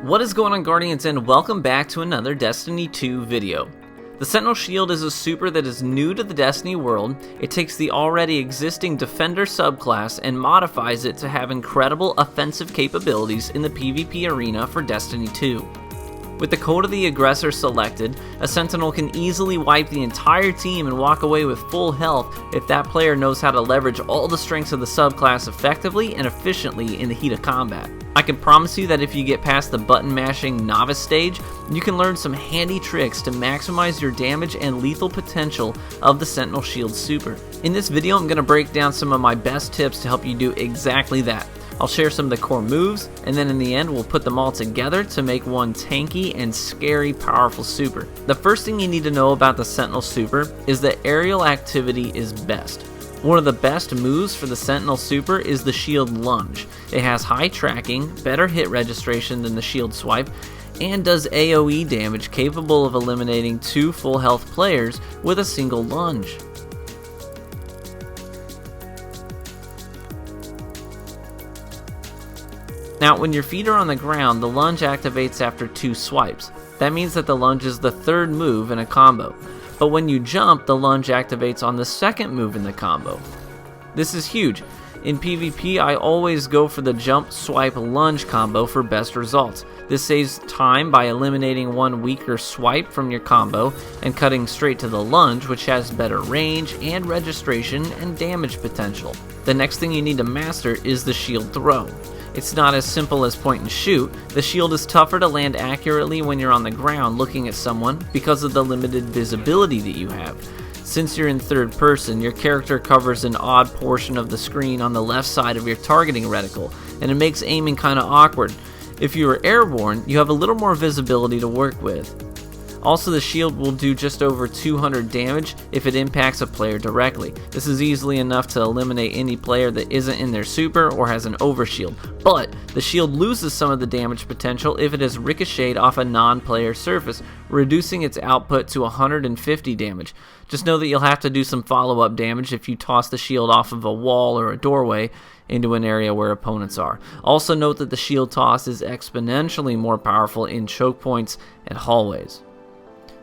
What is going on, Guardians, and welcome back to another Destiny 2 video. The Sentinel Shield is a super that is new to the Destiny world. It takes the already existing Defender subclass and modifies it to have incredible offensive capabilities in the PvP arena for Destiny 2. With the Code of the Aggressor selected, a Sentinel can easily wipe the entire team and walk away with full health if that player knows how to leverage all the strengths of the subclass effectively and efficiently in the heat of combat. I can promise you that if you get past the button mashing novice stage, you can learn some handy tricks to maximize your damage and lethal potential of the Sentinel Shield super. In this video, I'm going to break down some of my best tips to help you do exactly that. I'll share some of the core moves, and then in the end we'll put them all together to make one tanky and scary powerful super. The first thing you need to know about the Sentinel super is that aerial activity is best. One of the best moves for the Sentinel super is the Shield Lunge. It has high tracking, better hit registration than the Shield Swipe, and does AoE damage capable of eliminating 2 full health players with a single lunge. Now, when your feet are on the ground, the lunge activates after 2 swipes. That means that the lunge is the third move in a combo. But when you jump, the lunge activates on the second move in the combo. This is huge. In PvP, I always go for the jump, swipe, lunge combo for best results. This saves time by eliminating one weaker swipe from your combo and cutting straight to the lunge, which has better range and registration and damage potential. The next thing you need to master is the shield throw. It's not as simple as point and shoot. The shield is tougher to land accurately when you're on the ground looking at someone because of the limited visibility that you have. Since you're in third person, your character covers an odd portion of the screen on the left side of your targeting reticle, and it makes aiming kinda awkward. If you are airborne, you have a little more visibility to work with. Also, the shield will do just over 200 damage if it impacts a player directly. This is easily enough to eliminate any player that isn't in their super or has an overshield. But the shield loses some of the damage potential if it is ricocheted off a non-player surface, reducing its output to 150 damage. Just know that you'll have to do some follow-up damage if you toss the shield off of a wall or a doorway into an area where opponents are. Also note that the shield toss is exponentially more powerful in choke points and hallways.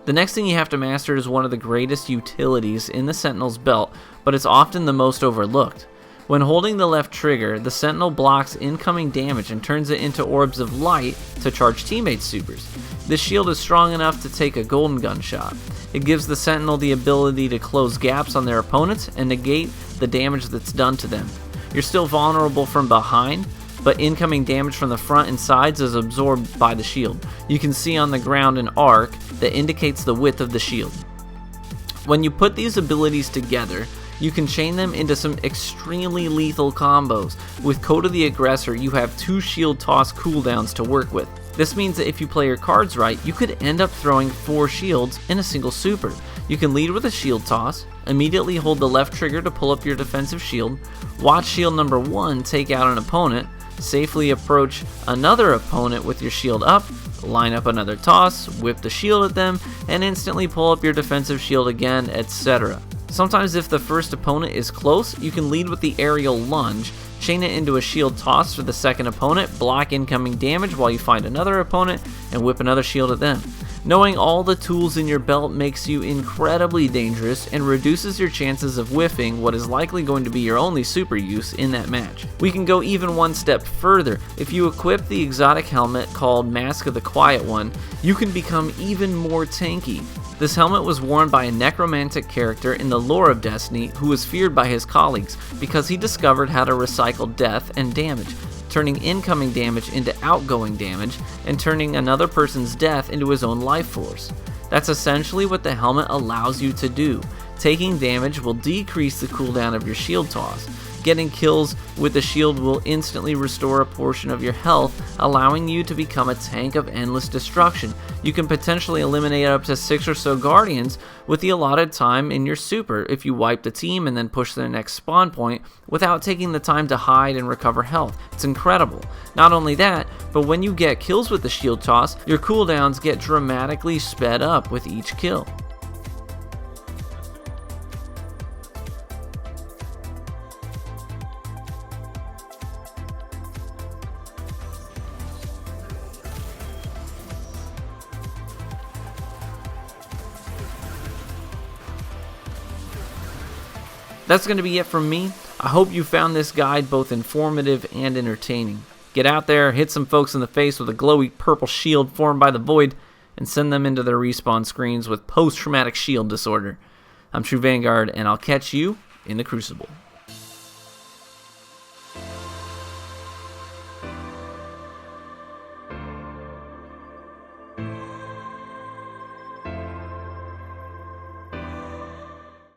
The next thing you have to master is one of the greatest utilities in the Sentinel's belt, but it's often the most overlooked. When holding the left trigger, the Sentinel blocks incoming damage and turns it into orbs of light to charge teammates' supers. This shield is strong enough to take a golden gun shot. It gives the Sentinel the ability to close gaps on their opponents and negate the damage that's done to them. You're still vulnerable from behind, but incoming damage from the front and sides is absorbed by the shield. You can see on the ground an arc that indicates the width of the shield. When you put these abilities together, you can chain them into some extremely lethal combos. With Code of the Aggressor, you have 2 shield toss cooldowns to work with. This means that if you play your cards right, you could end up throwing 4 shields in a single super. You can lead with a shield toss, immediately hold the left trigger to pull up your defensive shield, watch shield number 1 take out an opponent, safely approach another opponent with your shield up, line up another toss, whip the shield at them, and instantly pull up your defensive shield again, etc. Sometimes if the first opponent is close, you can lead with the aerial lunge, chain it into a shield toss for the second opponent, block incoming damage while you find another opponent, and whip another shield at them. Knowing all the tools in your belt makes you incredibly dangerous and reduces your chances of whiffing what is likely going to be your only super use in that match. We can go even one step further. If you equip the exotic helmet called Mask of the Quiet One, you can become even more tanky. This helmet was worn by a necromantic character in the lore of Destiny who was feared by his colleagues because he discovered how to recycle death and damage, turning incoming damage into outgoing damage, and turning another person's death into his own life force. That's essentially what the helmet allows you to do. Taking damage will decrease the cooldown of your shield toss. Getting kills with the shield will instantly restore a portion of your health, allowing you to become a tank of endless destruction. You can potentially eliminate up to 6 or so Guardians with the allotted time in your super if you wipe the team and then push to their next spawn point without taking the time to hide and recover health. It's incredible. Not only that, but when you get kills with the shield toss, your cooldowns get dramatically sped up with each kill. That's going to be it from me. I hope you found this guide both informative and entertaining. Get out there, hit some folks in the face with a glowy purple shield formed by the void, and send them into their respawn screens with post-traumatic shield disorder. I'm True Vanguard, and I'll catch you in the Crucible.